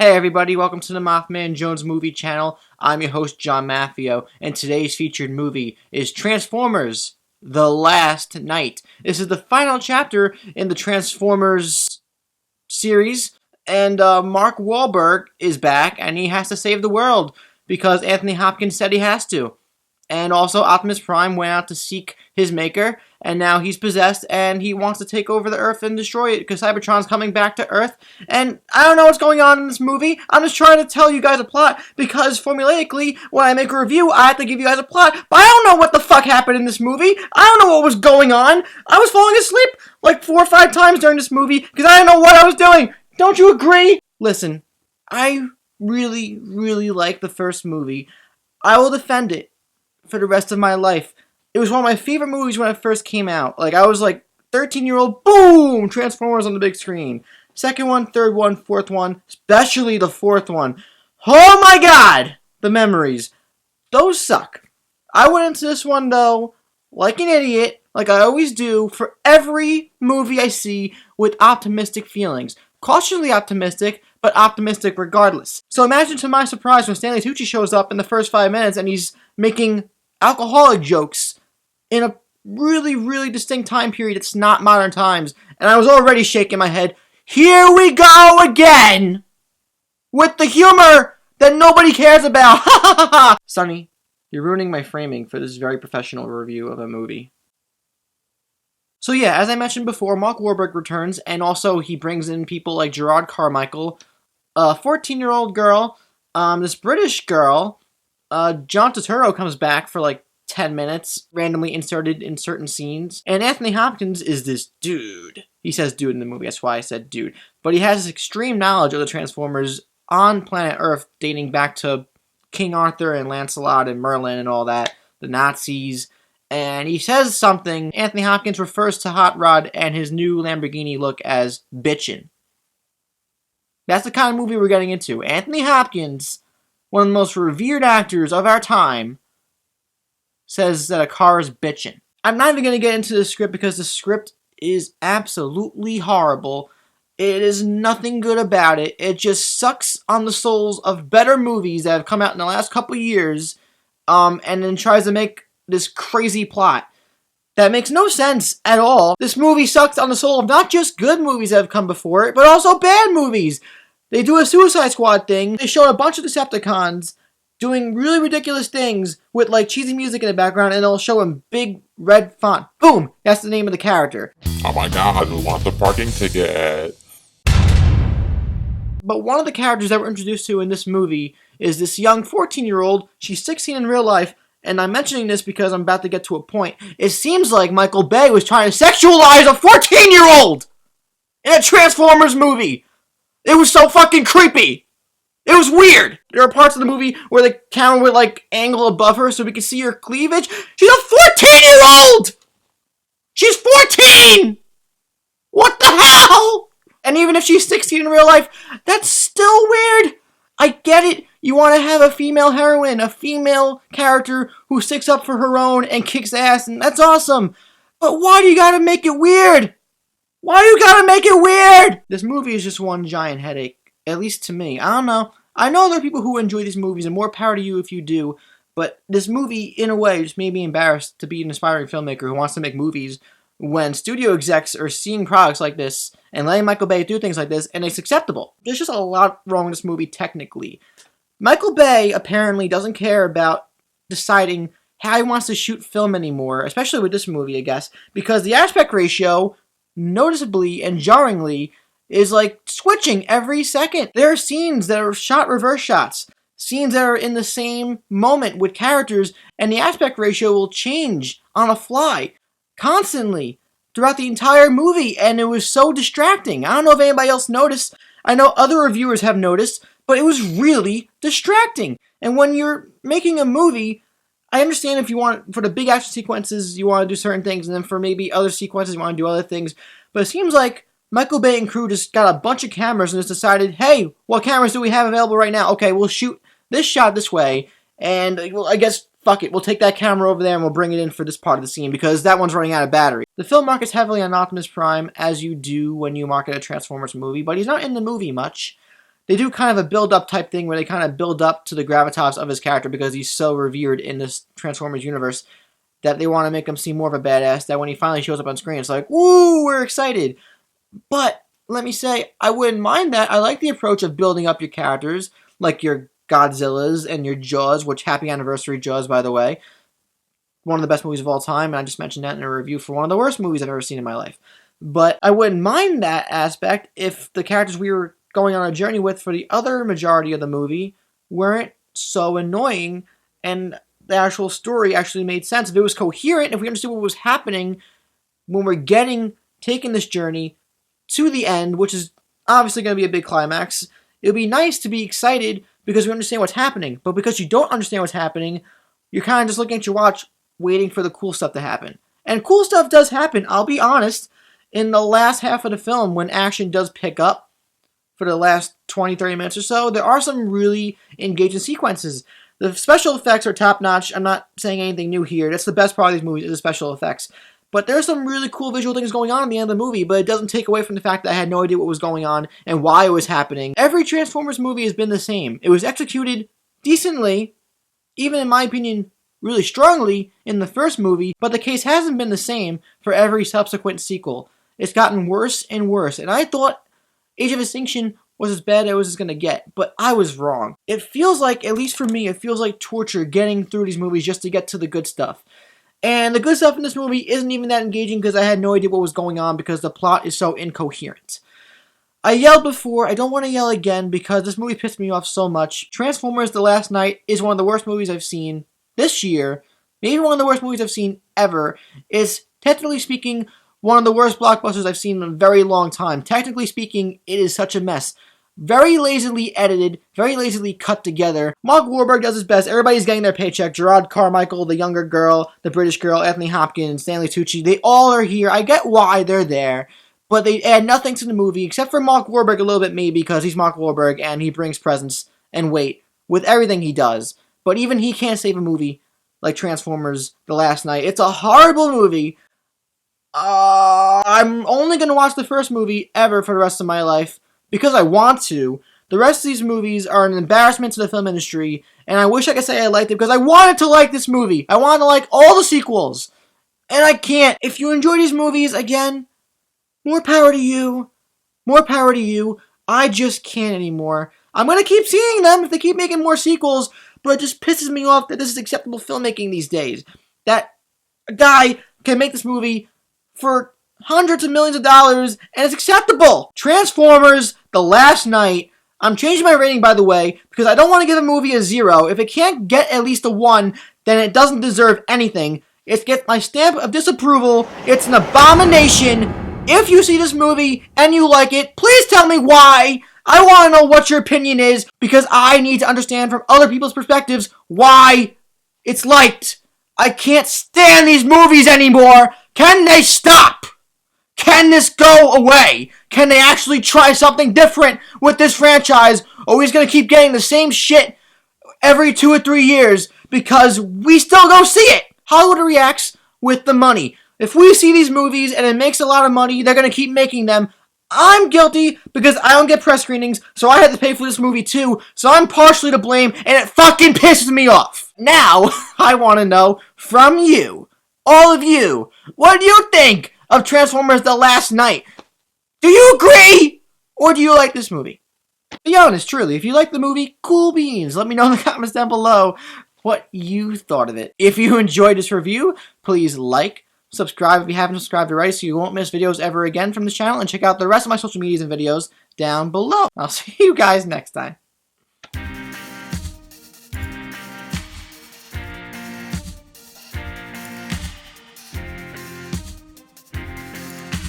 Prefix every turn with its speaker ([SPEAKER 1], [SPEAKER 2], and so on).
[SPEAKER 1] Hey everybody, welcome to the MaffmanJones movie channel. I'm your host, John Maffio, and today's featured movie is Transformers: The Last Knight. This is the final chapter in the Transformers series, and Mark Wahlberg is back, and he has to save the world, because Anthony Hopkins said he has to. And also, Optimus Prime went out to seek his maker, and now he's possessed, and he wants to take over the Earth and destroy it, because Cybertron's coming back to Earth, and I don't know what's going on in this movie. I'm just trying to tell you guys a plot, because formulaically, when I make a review, I have to give you guys a plot, but I don't know what the fuck happened in this movie. I don't know what was going on. I was falling asleep like 4 or 5 times during this movie, because I didn't know what I was doing. Don't you agree? Listen, I really, really like the first movie. I will defend it for the rest of my life. It was one of my favorite movies when it first came out. Like, I was like 13-year-old, boom, Transformers on the big screen. Second one, third one, fourth one, especially the fourth one. Oh my god! The memories. Those suck. I went into this one, though, like an idiot, like I always do, for every movie I see, with optimistic feelings. Cautiously optimistic, but optimistic regardless. So imagine to my surprise when Stanley Tucci shows up in the first 5 minutes and he's making alcoholic jokes in a really, really distinct time period. It's not modern times. And I was already shaking my head. Here we go again! With the humor that nobody cares about. Ha ha ha ha! Sonny, you're ruining my framing for this very professional review of a movie. So yeah, as I mentioned before, Mark Wahlberg returns, and also he brings in people like Gerard Carmichael, a 14-year-old girl, this British girl. John Turturro comes back for like 10 minutes, randomly inserted in certain scenes. And Anthony Hopkins is this dude. He says dude in the movie, that's why I said dude. But he has this extreme knowledge of the Transformers on planet Earth, dating back to King Arthur and Lancelot and Merlin and all that, the Nazis. And he says something. Anthony Hopkins refers to Hot Rod and his new Lamborghini look as bitchin'. That's the kind of movie we're getting into. Anthony Hopkins, one of the most revered actors of our time, says that a car is bitchin'. I'm not even going to get into the script because the script is absolutely horrible. It is nothing good about it. It just sucks on the souls of better movies that have come out in the last couple years, and then tries to make this crazy plot that makes no sense at all. This movie sucks on the soul of not just good movies that have come before it, but also bad movies. They do a Suicide Squad thing. They show a bunch of Decepticons doing really ridiculous things with like cheesy music in the background, and they'll show in big red font. Boom! That's the name of the character.
[SPEAKER 2] Oh my god, we want the parking ticket.
[SPEAKER 1] But one of the characters that we're introduced to in this movie is this young 14-year-old. She's 16 in real life, and I'm mentioning this because I'm about to get to a point. It seems like Michael Bay was trying to sexualize a 14-year-old in a Transformers movie. It was so fucking creepy. It was weird. There are parts of the movie where the camera would like angle above her so we could see her cleavage. She's a 14-year-old! She's 14! What the hell? And even if she's 16 in real life, that's still weird. I get it. You want to have a female heroine, a female character who sticks up for her own and kicks ass, and that's awesome. But why do you gotta make it weird? Why do you gotta make it weird? This movie is just one giant headache, at least to me. I don't know. I know there are people who enjoy these movies, and more power to you if you do, but this movie, in a way, just made me embarrassed to be an aspiring filmmaker who wants to make movies when studio execs are seeing products like this and letting Michael Bay do things like this, and it's acceptable. There's just a lot wrong with this movie technically. Michael Bay apparently doesn't care about deciding how he wants to shoot film anymore, especially with this movie, I guess, because the aspect ratio, noticeably and jarringly, is like switching every second. There are scenes that are shot reverse shots, scenes that are in the same moment with characters, and the aspect ratio will change on a fly constantly throughout the entire movie, and it was so distracting. I don't know if anybody else noticed. I know other reviewers have noticed, but it was really distracting. And when you're making a movie, I understand if you want, for the big action sequences, you want to do certain things, and then for maybe other sequences, you want to do other things. But it seems like Michael Bay and crew just got a bunch of cameras and just decided, hey, what cameras do we have available right now? Okay, we'll shoot this shot this way, and well, I guess, fuck it, we'll take that camera over there and we'll bring it in for this part of the scene, because that one's running out of battery. The film markets heavily on Optimus Prime, as you do when you market a Transformers movie, but he's not in the movie much. they do kind of a build-up type thing where they kind of build up to the gravitas of his character because he's so revered in this Transformers universe that they want to make him seem more of a badass, that when he finally shows up on screen, it's like, woo, we're excited. But let me say, I wouldn't mind that. I like the approach of building up your characters, like your Godzillas and your Jaws, which, happy anniversary Jaws, by the way. One of the best movies of all time, and I just mentioned that in a review for one of the worst movies I've ever seen in my life. But I wouldn't mind that aspect if the characters we were going on a journey with for the other majority of the movie weren't so annoying and the actual story actually made sense. If it was coherent, if we understood what was happening when we're taking this journey to the end, which is obviously going to be a big climax, it would be nice to be excited because we understand what's happening. But because you don't understand what's happening, you're kind of just looking at your watch, waiting for the cool stuff to happen. And cool stuff does happen, I'll be honest. In the last half of the film, when action does pick up for the last 20, 30 minutes or so, there are some really engaging sequences. The special effects are top-notch. I'm not saying anything new here. That's the best part of these movies, is the special effects. But there's some really cool visual things going on at the end of the movie, but it doesn't take away from the fact that I had no idea what was going on and why it was happening. Every Transformers movie has been the same. It was executed decently, even in my opinion, really strongly in the first movie, but the case hasn't been the same for every subsequent sequel. It's gotten worse and worse, and I thought Age of Extinction was as bad as it was going to get, but I was wrong. It feels like, at least for me, it feels like torture getting through these movies just to get to the good stuff. And the good stuff in this movie isn't even that engaging because I had no idea what was going on because the plot is so incoherent. I yelled before, I don't want to yell again because this movie pissed me off so much. Transformers The Last Knight is one of the worst movies I've seen this year, maybe one of the worst movies I've seen ever. It's, technically speaking, one of the worst blockbusters I've seen in a very long time. Technically speaking, it is such a mess. Very lazily edited, very lazily cut together. Mark Wahlberg does his best. Everybody's getting their paycheck. Gerard Carmichael, the younger girl, the British girl, Anthony Hopkins, Stanley Tucci, they all are here. I get why they're there, but they add nothing to the movie, except for Mark Wahlberg a little bit maybe, because he's Mark Wahlberg and he brings presence and weight with everything he does. But even he can't save a movie like Transformers The Last Knight. It's a horrible movie. I'm only going to watch the first movie ever for the rest of my life because I want to. The rest of these movies are an embarrassment to the film industry, and I wish I could say I liked it because I wanted to like this movie. I wanted to like all the sequels, and I can't. If you enjoy these movies, again, more power to you. More power to you. I just can't anymore. I'm going to keep seeing them if they keep making more sequels, but it just pisses me off that this is acceptable filmmaking these days. That a guy can make this movie for hundreds of millions of dollars, and it's acceptable. Transformers The Last Knight. I'm changing my rating, by the way, because I don't want to give a movie a 0. If it can't get at least a 1, then it doesn't deserve anything. It gets my stamp of disapproval. It's an abomination. If you see this movie and you like it, please tell me why. I want to know what your opinion is, because I need to understand from other people's perspectives why it's liked. I can't stand these movies anymore. Can they stop? Can this go away? Can they actually try something different with this franchise? Or are we just going to keep getting the same shit every 2 or 3 years because we still go see it? Hollywood reacts with the money. If we see these movies and it makes a lot of money, they're going to keep making them. I'm guilty because I don't get press screenings, so I had to pay for this movie too, so I'm partially to blame, and it fucking pisses me off. Now, I want to know from you, all of you, what do you think of Transformers The Last Knight? Do you agree, or do you like this movie? Be honest, truly, if you like the movie, cool beans. Let me know in the comments down below what you thought of it. If you enjoyed this review, please like, subscribe if you haven't subscribed already so you won't miss videos ever again from this channel, and check out the rest of my social medias and videos down below. I'll see you guys next time.